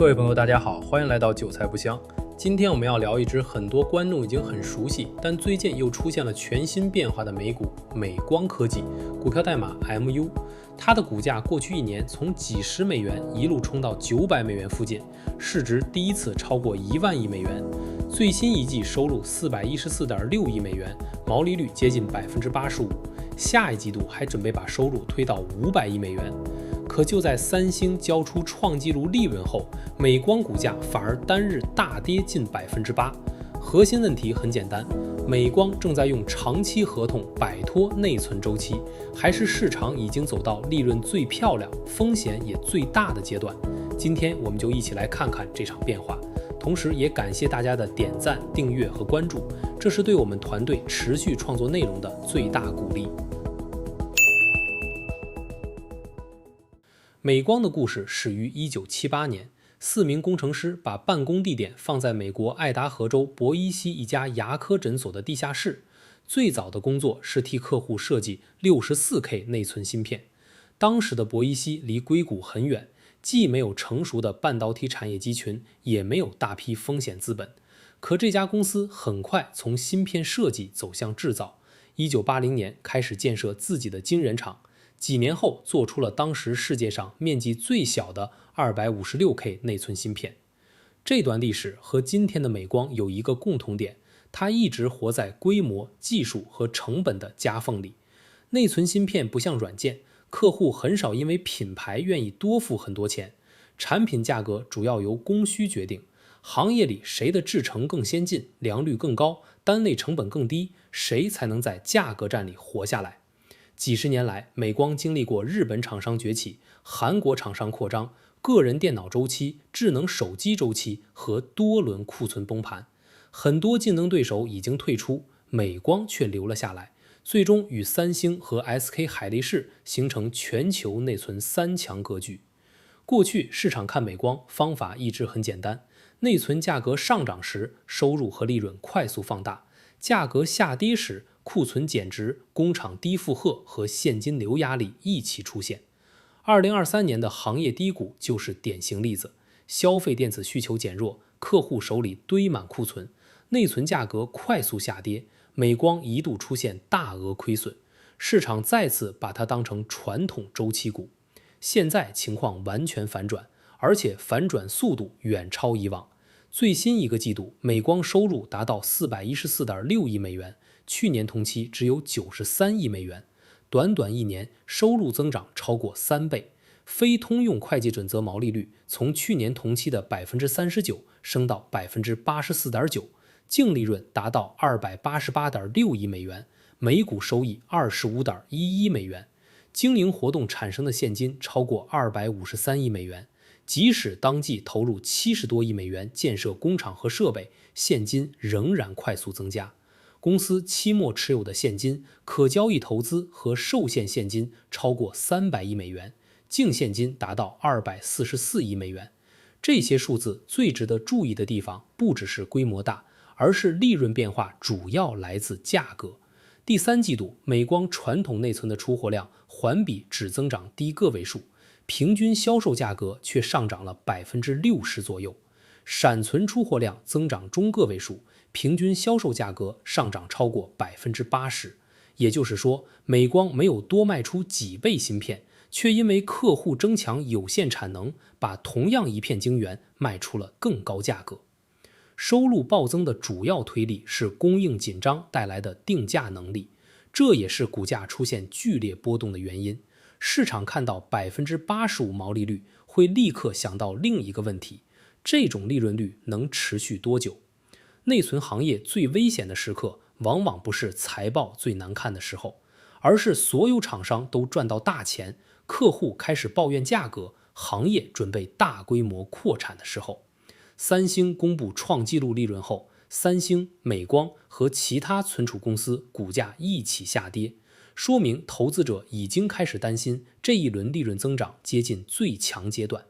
各位朋友，大家好，欢迎来到韭菜不香。今天我们要聊一只很多观众已经很熟悉，但最近又出现了全新变化的美股美光科技，股票代码 MU。它的股价过去一年从几十美元一路冲到900美元附近，市值第一次超过1万亿美元。最新一季收入414.6亿美元，毛利率接近85%，下一季度还准备把收入推到500亿美元。可就在三星交出创纪录利润后，美光股价反而单日大跌近8%。核心问题很简单，美光正在用长期合同摆脱内存周期，还是市场已经走到利润最漂亮、风险也最大的阶段？今天我们就一起来看看这场变化，同时也感谢大家的点赞、订阅和关注，这是对我们团队持续创作内容的最大鼓励。美光的故事始于1978年，4名工程师把办公地点放在美国爱达荷州博伊西一家牙科诊所的地下室。最早的工作是替客户设计 64K 内存芯片。当时的博伊西离硅谷很远，既没有成熟的半导体产业集群，也没有大批风险资本。可这家公司很快从芯片设计走向制造，1980年开始建设自己的晶圆厂。几年后做出了当时世界上面积最小的 256K 内存芯片。这段历史和今天的美光有一个共同点，它一直活在规模、技术和成本的夹缝里。内存芯片不像软件，客户很少因为品牌愿意多付很多钱，产品价格主要由供需决定。行业里谁的制程更先进、良率更高、单位成本更低，谁才能在价格战里活下来。几十年来，美光经历过日本厂商崛起、韩国厂商扩张、个人电脑周期、智能手机周期和多轮库存崩盘。很多竞争对手已经退出，美光却留了下来，最终与三星和 SK 海力士形成全球内存3强格局。过去市场看美光方法一直很简单，内存价格上涨时，收入和利润快速放大；价格下跌时，库存减值、工厂低负荷和现金流压力一起出现。2023年的行业低谷就是典型例子。消费电子需求减弱，客户手里堆满库存，内存价格快速下跌，美光一度出现大额亏损，市场再次把它当成传统周期股。现在情况完全反转，而且反转速度远超以往。最新一个季度，美光收入达到414.6亿美元，去年同期只有93亿美元，短短一年收入增长超过3倍，非通用会计准则毛利率从去年同期的 39% 升到 84.9%， 净利润达到 288.6亿美元，每股收益 25.11 美元，经营活动产生的现金超过253亿美元。即使当季投入70多亿美元建设工厂和设备，现金仍然快速增加。公司期末持有的现金、可交易投资和受限现金超过300亿美元，净现金达到244亿美元。这些数字最值得注意的地方不只是规模大，而是利润变化主要来自价格。第三季度，美光传统内存的出货量环比只增长低个位数，平均销售价格却上涨了60%左右。闪存出货量增长中个位数，平均销售价格上涨超过80%。也就是说，美光没有多卖出几倍芯片，却因为客户争抢有限产能，把同样一片晶圆卖出了更高价格。收入暴增的主要推力是供应紧张带来的定价能力，这也是股价出现剧烈波动的原因。市场看到 85% 毛利率，会立刻想到另一个问题，这种利润率能持续多久？内存行业最危险的时刻，往往不是财报最难看的时候，而是所有厂商都赚到大钱，客户开始抱怨价格，行业准备大规模扩产的时候。三星公布创纪录利润后，三星、美光和其他存储公司股价一起下跌，说明投资者已经开始担心这一轮利润增长接近最强阶段。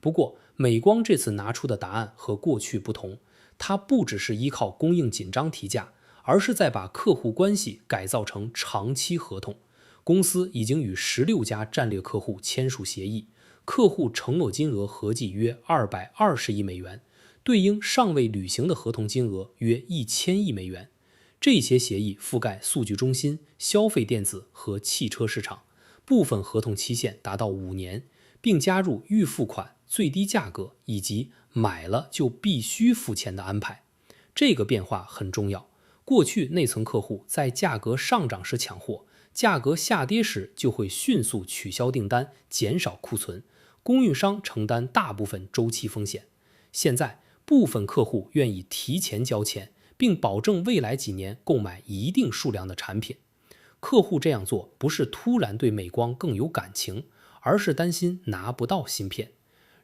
不过，美光这次拿出的答案和过去不同，它不只是依靠供应紧张提价，而是在把客户关系改造成长期合同。公司已经与16家战略客户签署协议，客户承诺金额合计约220亿美元，对应尚未履行的合同金额约1000亿美元。这些协议覆盖数据中心、消费电子和汽车市场，部分合同期限达到5年，并加入预付款、最低价格以及买了就必须付钱的安排。这个变化很重要。过去内存客户在价格上涨时抢货，价格下跌时就会迅速取消订单，减少库存，供应商承担大部分周期风险。现在部分客户愿意提前交钱，并保证未来几年购买一定数量的产品。客户这样做不是突然对美光更有感情，而是担心拿不到芯片。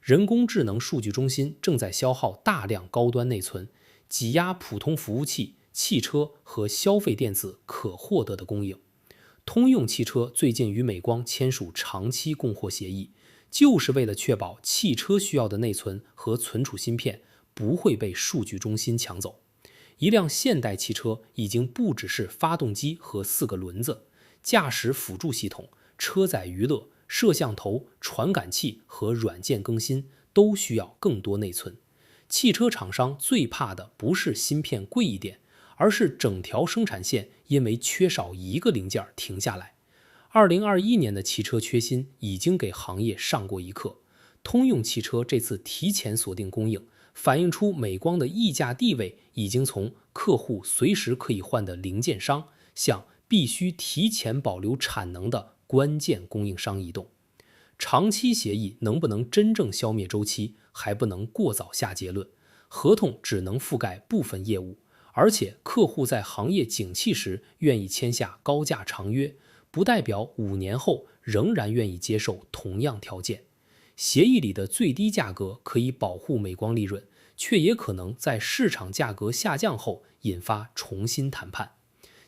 人工智能数据中心正在消耗大量高端内存，挤压普通服务器、汽车和消费电子可获得的供应。通用汽车最近与美光签署长期供货协议，就是为了确保汽车需要的内存和存储芯片不会被数据中心抢走。一辆现代汽车已经不只是发动机和4个轮子，驾驶辅助系统、车载娱乐、摄像头、传感器和软件更新都需要更多内存。汽车厂商最怕的不是芯片贵一点，而是整条生产线因为缺少一个零件停下来。2021年的汽车缺芯已经给行业上过一课。通用汽车这次提前锁定供应，反映出美光的溢价地位已经从客户随时可以换的零件商，向必须提前保留产能的关键供应商移动。长期协议能不能真正消灭周期，还不能过早下结论。合同只能覆盖部分业务，而且客户在行业景气时愿意签下高价长约，不代表5年后仍然愿意接受同样条件。协议里的最低价格可以保护美光利润，却也可能在市场价格下降后引发重新谈判。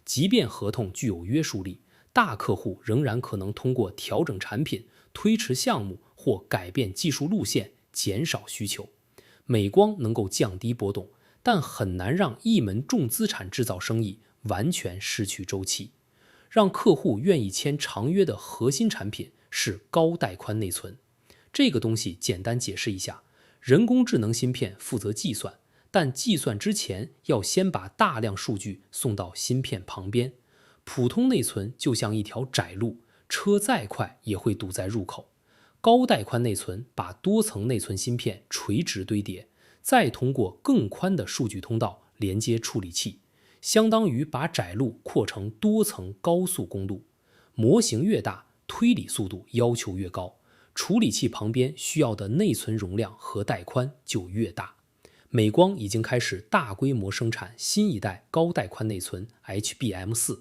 即便合同具有约束力，大客户仍然可能通过调整产品、推迟项目或改变技术路线减少需求。美光能够降低波动，但很难让一门重资产制造生意完全失去周期。让客户愿意签长约的核心产品是高带宽内存。这个东西简单解释一下，人工智能芯片负责计算，但计算之前要先把大量数据送到芯片旁边。普通内存就像一条窄路，车再快也会堵在入口。高带宽内存把多层内存芯片垂直堆叠，再通过更宽的数据通道连接处理器，相当于把窄路扩成多层高速公路。模型越大，推理速度要求越高，处理器旁边需要的内存容量和带宽就越大。美光已经开始大规模生产新一代高带宽内存 HBM4，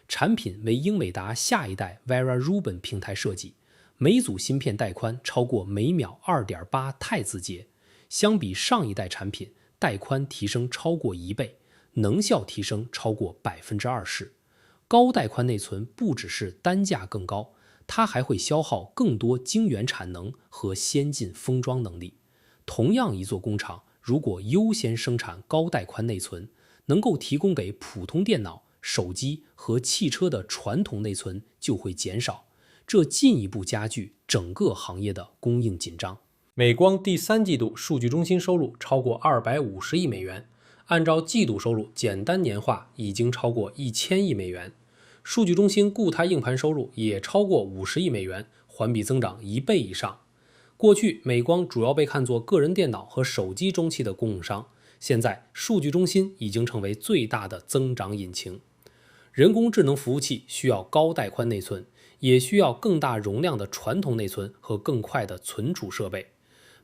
产品为英伟达下一代 Vera Rubin 平台设计，每组芯片带宽超过每秒 2.8 太字节，相比上一代产品，带宽提升超过1倍，能效提升超过 20%。 高带宽内存不只是单价更高，它还会消耗更多晶圆产能和先进封装能力。同样一座工厂，如果优先生产高带宽内存，能够提供给普通电脑、手机和汽车的传统内存就会减少，这进一步加剧整个行业的供应紧张。美光第3季度数据中心收入超过250亿美元，按照季度收入简单年化已经超过1000亿美元。数据中心固态硬盘收入也超过50亿美元，环比增长1倍以上。过去美光主要被看作个人电脑和手机中期的供应商，现在数据中心已经成为最大的增长引擎。人工智能服务器需要高带宽内存，也需要更大容量的传统内存和更快的存储设备。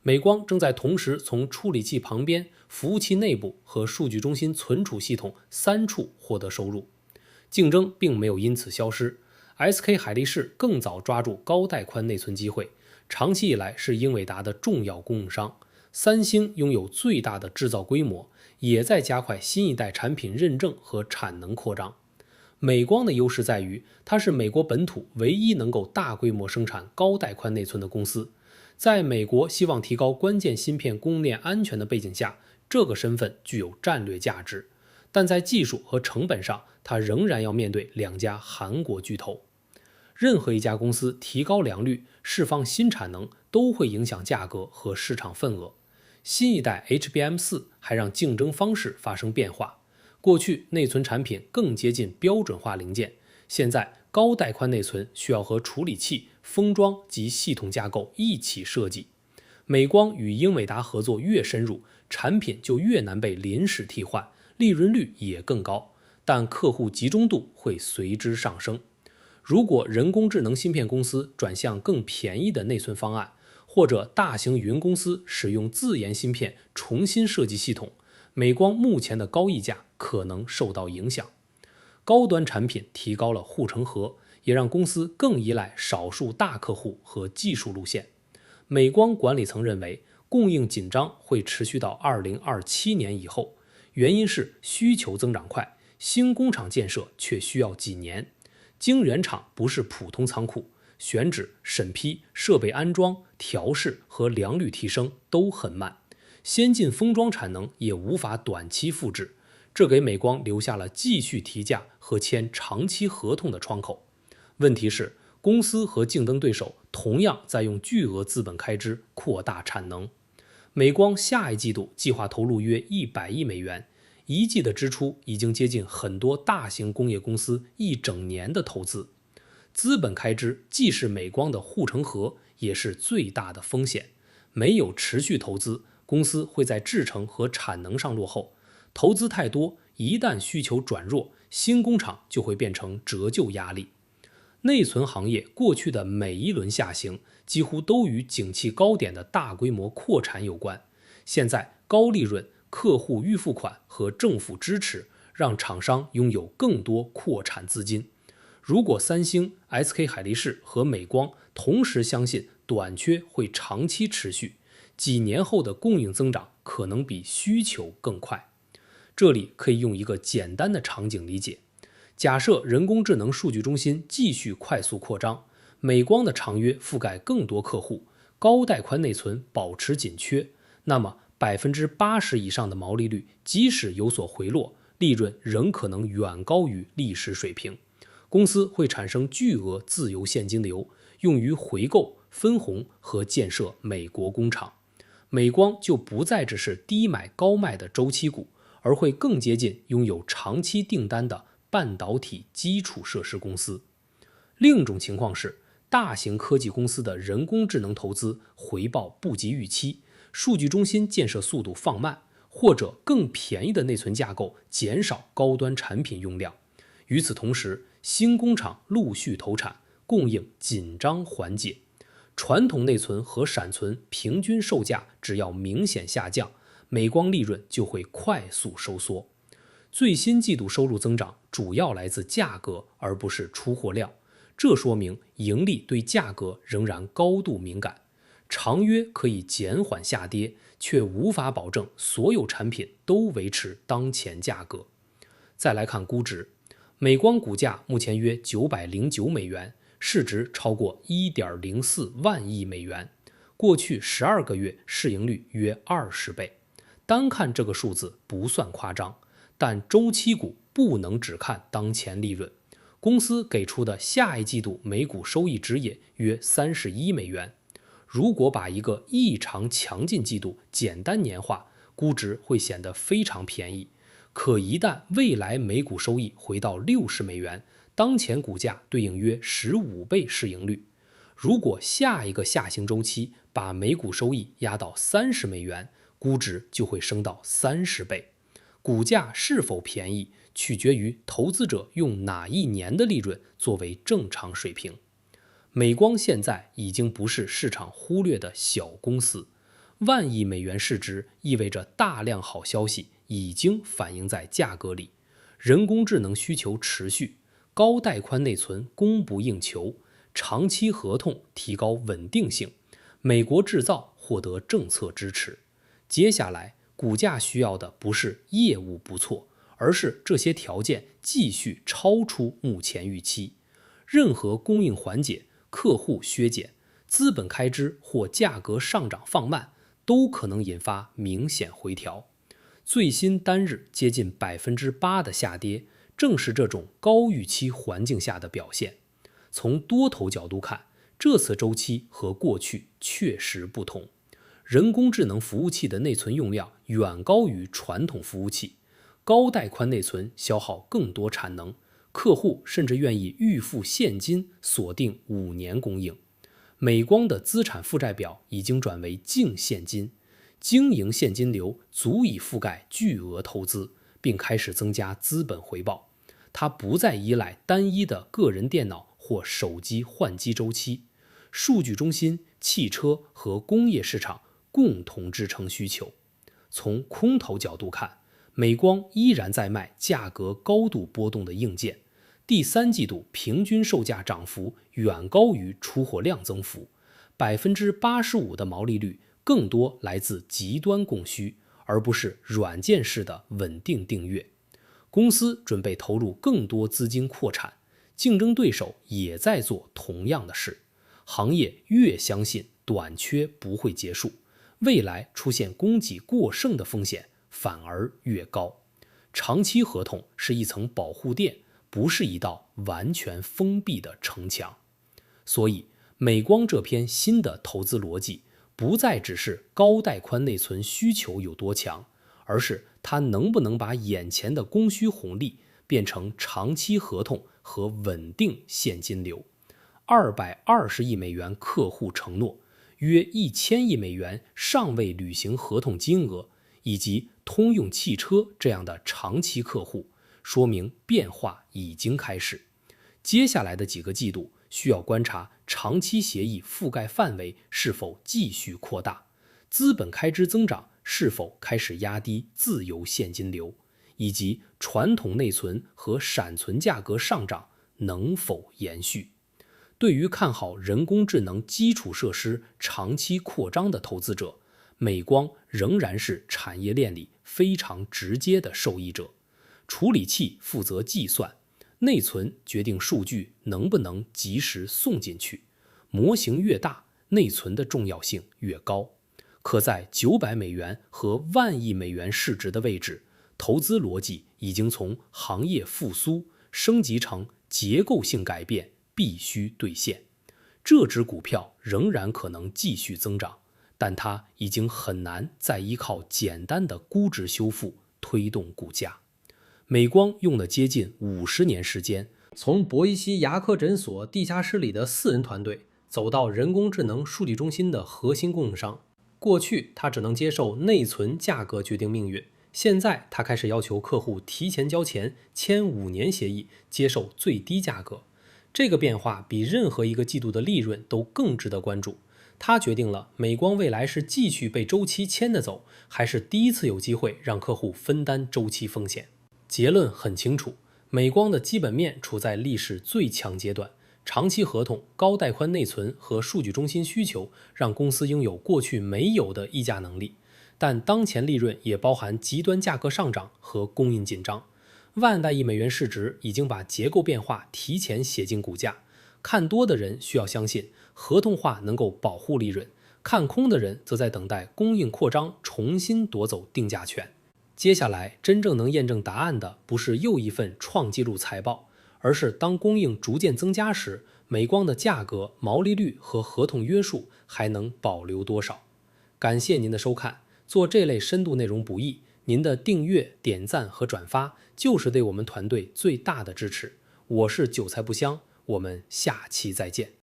美光正在同时从处理器旁边、服务器内部和数据中心存储系统3处获得收入。竞争并没有因此消失， SK 海力士更早抓住高带宽内存机会，长期以来是英伟达的重要供应商。三星拥有最大的制造规模，也在加快新一代产品认证和产能扩张。美光的优势在于，它是美国本土唯一能够大规模生产高带宽内存的公司。在美国希望提高关键芯片供应链安全的背景下，这个身份具有战略价值。但在技术和成本上，它仍然要面对2家韩国巨头。任何一家公司提高良率、释放新产能，都会影响价格和市场份额。新一代 HBM4 还让竞争方式发生变化。过去内存产品更接近标准化零件，现在高带宽内存需要和处理器、封装及系统架构一起设计。美光与英伟达合作越深入，产品就越难被临时替换，利润率也更高，但客户集中度会随之上升。如果人工智能芯片公司转向更便宜的内存方案，或者大型云公司使用自研芯片重新设计系统，美光目前的高溢价可能受到影响。高端产品提高了护城河，也让公司更依赖少数大客户和技术路线。美光管理层认为，供应紧张会持续到2027年以后，原因是需求增长快，新工厂建设却需要几年。晶圆厂不是普通仓库，选址、审批、设备安装、调试和良率提升都很慢，先进封装产能也无法短期复制，这给美光留下了继续提价和签长期合同的窗口。问题是，公司和竞争对手同样在用巨额资本开支扩大产能。美光下一季度计划投入约100亿美元，一季的支出已经接近很多大型工业公司一整年的投资。资本开支既是美光的护城河，也是最大的风险。没有持续投资，公司会在制程和产能上落后。投资太多，一旦需求转弱，新工厂就会变成折旧压力。内存行业过去的每一轮下行，几乎都与景气高点的大规模扩产有关。现在高利润、客户预付款和政府支持，让厂商拥有更多扩产资金。如果三星、SK 海力士和美光同时相信短缺会长期持续，几年后的供应增长可能比需求更快。这里可以用一个简单的场景理解。假设人工智能数据中心继续快速扩张，美光的长约覆盖更多客户，高带宽内存保持紧缺，那么80%以上的毛利率即使有所回落，利润仍可能远高于历史水平。公司会产生巨额自由现金流，用于回购、分红和建设美国工厂。美光就不再只是低买高卖的周期股，而会更接近拥有长期订单的半导体基础设施公司。另一种情况是，大型科技公司的人工智能投资回报不及预期，数据中心建设速度放慢，或者更便宜的内存架构减少高端产品用量。与此同时，新工厂陆续投产，供应紧张缓解。传统内存和闪存平均售价只要明显下降，美光利润就会快速收缩。最新季度收入增长主要来自价格，而不是出货量，这说明盈利对价格仍然高度敏感。长约可以减缓下跌，却无法保证所有产品都维持当前价格。再来看估值，美光股价目前约909美元，市值超过1.04万亿美元，过去12个月市盈率约20倍。单看这个数字不算夸张，但周期股不能只看当前利润。公司给出的下一季度每股收益指引约31美元。如果把一个异常强劲季度简单年化，估值会显得非常便宜。可一旦未来每股收益回到60美元，当前股价对应约15倍市盈率。如果下一个下行周期把每股收益压到30美元，估值就会升到30倍。股价是否便宜，取决于投资者用哪一年的利润作为正常水平。美光现在已经不是市场忽略的小公司，万亿美元市值意味着大量好消息已经反映在价格里。人工智能需求持续，高带宽内存供不应求，长期合同提高稳定性，美国制造获得政策支持。接下来股价需要的不是业务不错，而是这些条件继续超出目前预期。任何供应缓解、客户削减、资本开支或价格上涨放慢，都可能引发明显回调。最新单日接近8%的下跌，正是这种高预期环境下的表现。从多头角度看，这次周期和过去确实不同。人工智能服务器的内存用量远高于传统服务器，高带宽内存消耗更多产能，客户甚至愿意预付现金锁定5年供应。美光的资产负债表已经转为净现金，经营现金流足以覆盖巨额投资，并开始增加资本回报。它不再依赖单一的个人电脑或手机换机周期，数据中心、汽车和工业市场共同支撑需求。从空头角度看，美光依然在卖价格高度波动的硬件，第3季度平均售价涨幅远高于出货量增幅，85%的毛利率更多来自极端供需，而不是软件式的稳定订阅。公司准备投入更多资金扩产，竞争对手也在做同样的事。行业越相信短缺不会结束，未来出现供给过剩的风险反而越高。长期合同是一层保护垫，不是一道完全封闭的城墙。所以，美光这篇新的投资逻辑不再只是高带宽内存需求有多强，而是它能不能把眼前的供需红利变成长期合同和稳定现金流。220亿美元客户承诺，约1000亿美元尚未履行合同金额，以及通用汽车这样的长期客户，说明变化已经开始。接下来的几个季度需要观察长期协议覆盖范围是否继续扩大，资本开支增长是否开始压低自由现金流，以及传统内存和闪存价格上涨能否延续。对于看好人工智能基础设施长期扩张的投资者，美光仍然是产业链里非常直接的受益者。处理器负责计算，内存决定数据能不能及时送进去。模型越大，内存的重要性越高。可在900美元和10000亿美元市值的位置，投资逻辑已经从行业复苏升级成结构性改变必须兑现。这只股票仍然可能继续增长，但它已经很难再依靠简单的估值修复推动股价。美光用了接近50年时间，从博伊西牙科诊所地下室里的4人团队，走到人工智能数据中心的核心供应商。过去他只能接受内存价格决定命运，现在他开始要求客户提前交钱，签5年协议，接受最低价格。这个变化比任何一个季度的利润都更值得关注。它决定了美光未来是继续被周期牵着走，还是第一次有机会让客户分担周期风险。结论很清楚，美光的基本面处在历史最强阶段，长期合同、高带宽内存和数据中心需求让公司拥有过去没有的议价能力，但当前利润也包含极端价格上涨和供应紧张。万代亿美元市值已经把结构变化提前写进股价，看多的人需要相信合同化能够保护利润，看空的人则在等待供应扩张重新夺走定价权。接下来真正能验证答案的不是又一份创纪录财报，而是当供应逐渐增加时，美光的价格、毛利率和合同约束还能保留多少。感谢您的收看，做这类深度内容不易，您的订阅、点赞和转发就是对我们团队最大的支持。我是韭菜不香，我们下期再见。